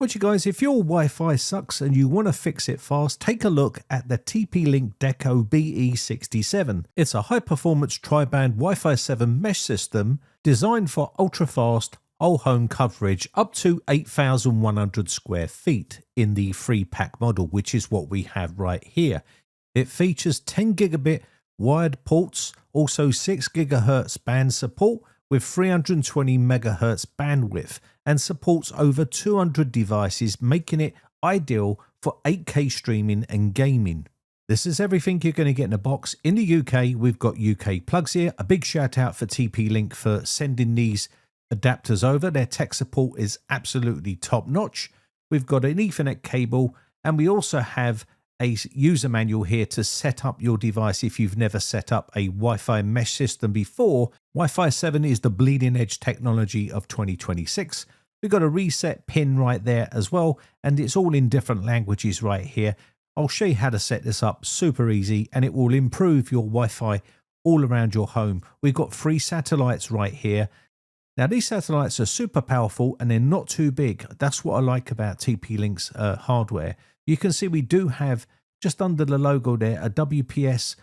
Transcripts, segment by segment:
Watch you guys, if your Wi-Fi sucks and you want to fix it fast, take a look at the TP-Link Deco BE67. It's a high-performance tri-band Wi-Fi 7 mesh system designed for ultra-fast whole home coverage up to 8,100 square feet in the free pack model, which is what we have right here. It features 10 gigabit wired ports, also 6 gigahertz band support with 320 megahertz bandwidth, and supports over 200 devices, making it ideal for 8K streaming and gaming. This is everything you're going to get in a box. In the UK, we've got UK plugs here. A big shout out for TP-Link for sending these adapters over. Their tech support is absolutely top notch. We've got an Ethernet cable, and we also have a user manual here to set up your device if you've never set up a Wi-Fi mesh system before. Wi-Fi 7 is the bleeding edge technology of 2026. We've got a reset pin right there as well, and it's all in different languages right here. I'll show you how to set this up, super easy, and it will improve your Wi-Fi all around your home. We've got 3 satellites right here. Now these satellites are super powerful and they're not too big. That's what I like about TP-Link's hardware. You can see we do have, just under the logo there, a WPS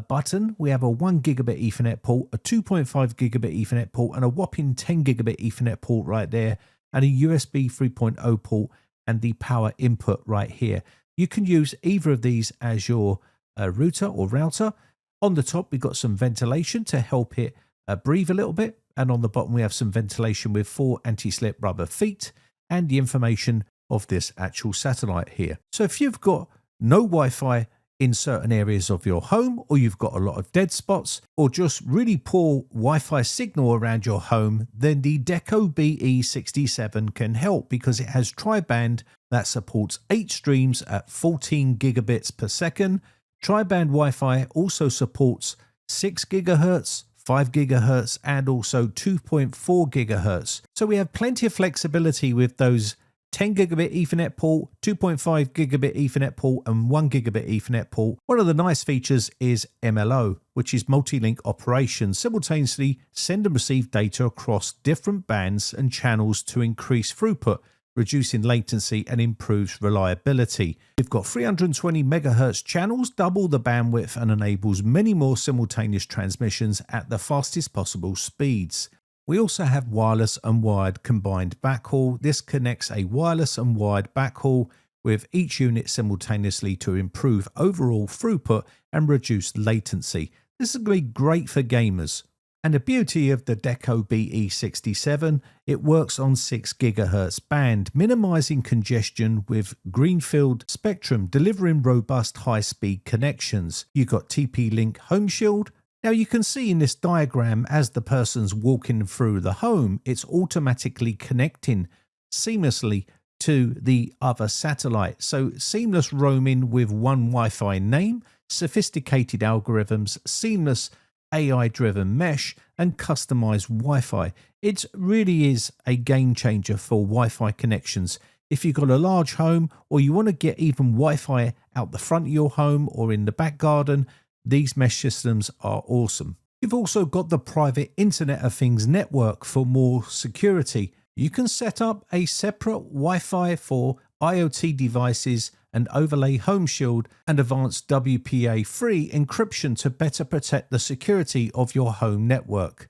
button. We have a 1 gigabit Ethernet port, a 2.5 gigabit Ethernet port, and a whopping 10 gigabit Ethernet port right there, and a USB 3.0 port, and the power input right here. You can use either of these as your router or router. On the top, we've got some ventilation to help it breathe a little bit. And on the bottom, we have some ventilation with 4 anti-slip rubber feet and the information of this actual satellite here. So if you've got no Wi-Fi in certain areas of your home, or you've got a lot of dead spots, or just really poor Wi-Fi signal around your home, then the Deco BE67 can help, because it has tri-band that supports 8 streams at 14 gigabits per second. Tri-band Wi-Fi also supports 6 gigahertz, 5 gigahertz, and also 2.4 gigahertz. So we have plenty of flexibility with those 10 gigabit Ethernet port, 2.5 gigabit Ethernet port, and 1 gigabit Ethernet port. One of the nice features is MLO, which is multi-link operation, simultaneously send and receive data across different bands and channels to increase throughput, reducing latency and improves reliability. We've got 320 megahertz channels, double the bandwidth, and enables many more simultaneous transmissions at the fastest possible speeds. We also have wireless and wired combined backhaul. This connects a wireless and wired backhaul with each unit simultaneously to improve overall throughput and reduce latency. This is going to be great for gamers. And the beauty of the Deco BE67, it works on 6 gigahertz band, minimizing congestion with greenfield spectrum, delivering robust high-speed connections. You've got TP-Link Home Shield. Now you can see in this diagram, as the person's walking through the home, it's automatically connecting seamlessly to the other satellite. So seamless roaming with one Wi-Fi name, sophisticated algorithms, seamless AI-driven mesh, and customized Wi-Fi. It really is a game changer for Wi-Fi connections. If you've got a large home, or you want to get even Wi-Fi out the front of your home or in the back garden, these mesh systems are awesome. You've also got the private Internet of Things network for more security. You can set up a separate Wi-Fi for IoT devices and overlay Home Shield and advanced WPA3 encryption to better protect the security of your home network.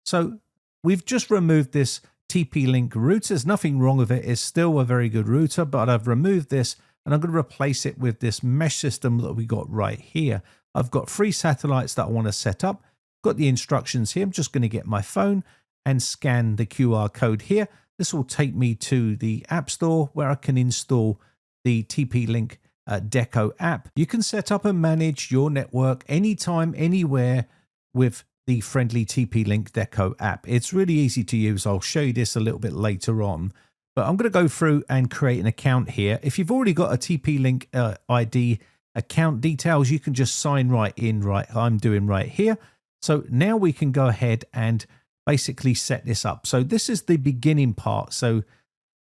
So we've just removed this TP-Link router. There's nothing wrong with it. It's still a very good router, but I've removed this and I'm going to replace it with this mesh system that we got right here. I've got 3 satellites that I want to set up. Got the instructions here. I'm just going to get my phone and scan the QR code here. This will take me to the App Store where I can install the TP-Link Deco app. You can set up and manage your network anytime, anywhere with the friendly TP-Link Deco app. It's really easy to use. I'll show you this a little bit later on. But I'm going to go through and create an account here. If you've already got a TP-Link ID account details, you can just sign right in, right I'm doing right here. So now we can go ahead and basically set this up. So this is the beginning part. So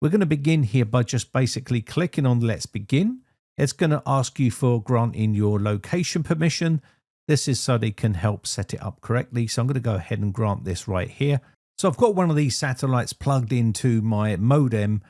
we're going to begin here by just basically clicking on Let's Begin. It's going to ask you for granting your location permission. This is so they can help set it up correctly. So I'm going to go ahead and grant this right here. So I've got one of these satellites plugged into my modem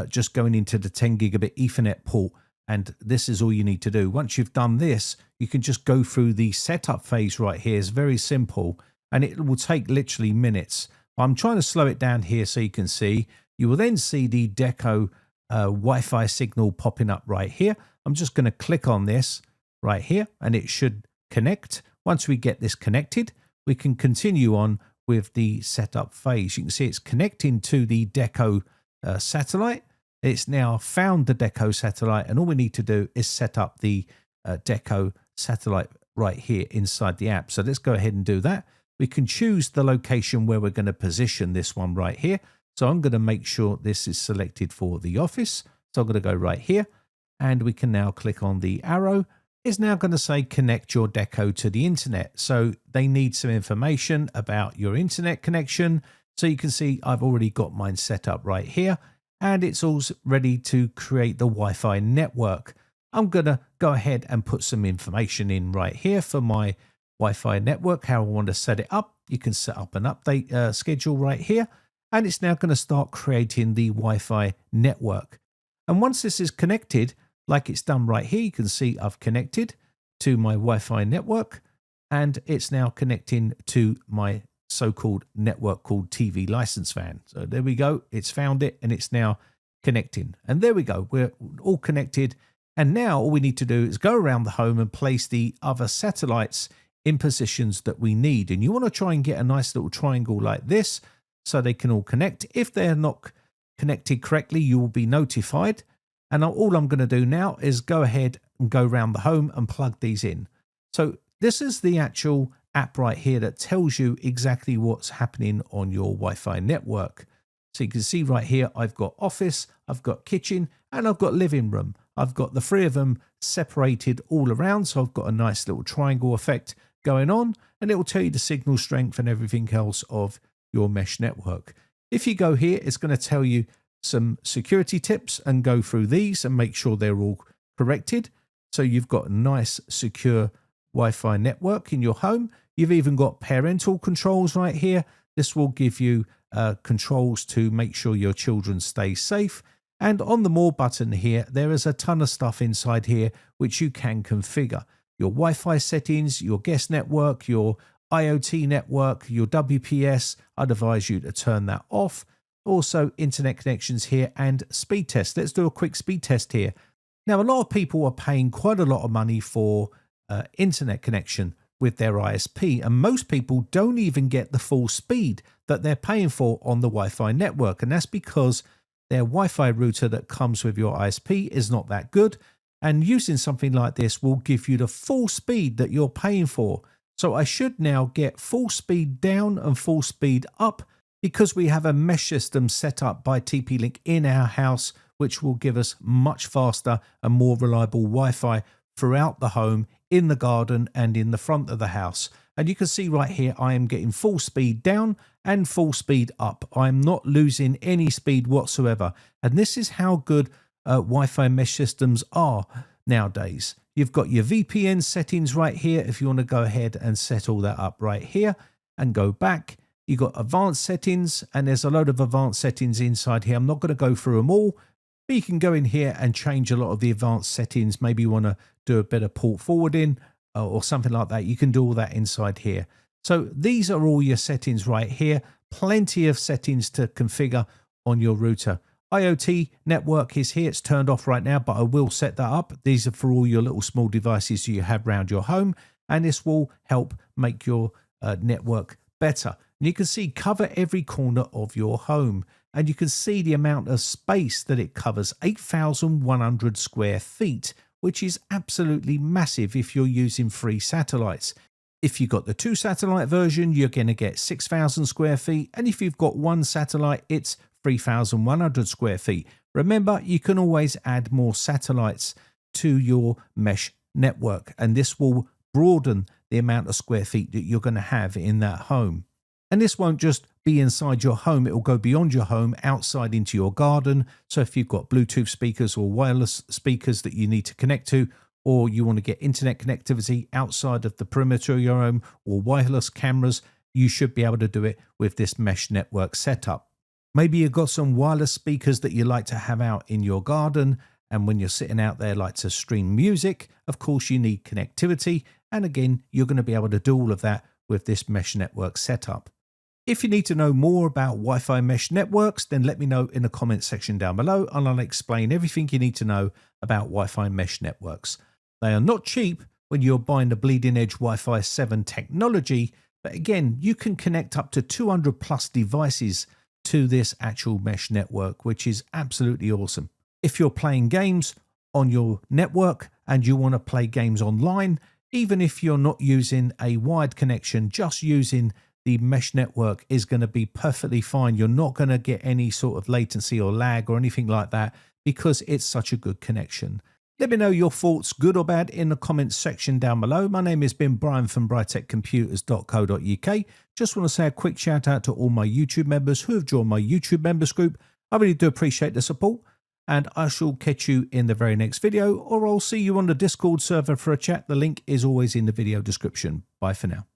just going into the 10 gigabit Ethernet port. And this is all you need to do. Once you've done this, you can just go through the setup phase right here. It's very simple and it will take literally minutes. I'm trying to slow it down here so you can see. You will then see the Deco Wi-Fi signal popping up right here. I'm just going to click on this right here and it should connect. Once we get this connected, we can continue on with the setup phase. You can see it's connecting to the Deco satellite. It's now found the Deco satellite, and all we need to do is set up the Deco satellite right here inside the app. So let's go ahead and do that. We can choose the location where we're going to position this one right here. So I'm going to make sure this is selected for the office. So I'm going to go right here, and we can now click on the arrow. It's now going to say connect your Deco to the internet. So they need some information about your internet connection. So you can see I've already got mine set up right here, and it's all ready to create the Wi-Fi network. I'm going to go ahead and put some information in right here for my Wi-Fi network, how I want to set it up. You can set up an update schedule right here, and it's now going to start creating the Wi-Fi network. And once this is connected, like it's done right here, you can see I've connected to my Wi-Fi network, and it's now connecting to my so-called network called TV license van. So there we go. It's found it and it's now connecting. And there we go. We're all connected. And now all we need to do is go around the home and place the other satellites in positions that we need. And you want to try and get a nice little triangle like this so they can all connect. If they're not connected correctly, you will be notified. And all I'm going to do now is go ahead and go around the home and plug these in. So this is the actual app right here that tells you exactly what's happening on your Wi-Fi network. So you can see right here, I've got office, I've got kitchen, and I've got living room. I've got the three of them separated all around. So I've got a nice little triangle effect going on, and it will tell you the signal strength and everything else of your mesh network. If you go here, it's going to tell you some security tips and go through these and make sure they're all corrected. So you've got a nice secure Wi-Fi network in your home. You've even got parental controls right here. This will give you controls to make sure your children stay safe. And on the More button here, there is a ton of stuff inside here which you can configure. Your Wi-Fi settings, your guest network, your IoT network, your WPS. I'd advise you to turn that off. Also, internet connections here and speed test. Let's do a quick speed test here. Now, a lot of people are paying quite a lot of money for internet connection with their ISP, and most people don't even get the full speed that they're paying for on the Wi-Fi network, and that's because their Wi-Fi router that comes with your ISP is not that good, and using something like this will give you the full speed that you're paying for. So I should now get full speed down and full speed up because we have a mesh system set up by TP-Link in our house, which will give us much faster and more reliable Wi-Fi throughout the home, in the garden and in the front of the house. And you can see right here, I am getting full speed down and full speed up. I'm not losing any speed whatsoever. And this is how good Wi-Fi mesh systems are nowadays. You've got your VPN settings right here. If you want to go ahead and set all that up right here and go back, you've got advanced settings, and there's a load of advanced settings inside here. I'm not going to go through them all, but you can go in here and change a lot of the advanced settings. Maybe you want to do a better port forwarding or something like that. You can do all that inside here. So these are all your settings right here. Plenty of settings to configure on your router. IoT network is here. It's turned off right now, but I will set that up. These are for all your little small devices you have around your home, and this will help make your network better. And you can see cover every corner of your home, and you can see the amount of space that it covers, 8,100 square feet, which is absolutely massive if you're using 3 satellites. If you've got the 2 satellite version, you're going to get 6,000 square feet. And if you've got 1 satellite, it's 3,100 square feet. Remember, you can always add more satellites to your mesh network, and this will broaden the amount of square feet that you're going to have in that home. And this won't just be inside your home, it will go beyond your home, outside into your garden. So if you've got Bluetooth speakers or wireless speakers that you need to connect to, or you want to get internet connectivity outside of the perimeter of your home, or wireless cameras, you should be able to do it with this mesh network setup. Maybe you've got some wireless speakers that you like to have out in your garden, and when you're sitting out there like to stream music, of course you need connectivity, and again you're going to be able to do all of that with this mesh network setup. If you need to know more about Wi-Fi mesh networks, then let me know in the comments section down below and I'll explain everything you need to know about Wi-Fi mesh networks. They are not cheap when you're buying the bleeding edge Wi-Fi 7 technology, but again, you can connect up to 200 plus devices to this actual mesh network, which is absolutely awesome. If you're playing games on your network and you want to play games online, even if you're not using a wired connection, just using the mesh network is going to be perfectly fine. You're not going to get any sort of latency or lag or anything like that because it's such a good connection. Let me know your thoughts, good or bad, in the comments section down below. My name has been Brian from briteccomputers.co.uk. Just want to say a quick shout out to all my YouTube members who have joined my YouTube members group. I really do appreciate the support, and I shall catch you in the very next video, or I'll see you on the Discord server for a chat. The link is always in the video description. Bye for now.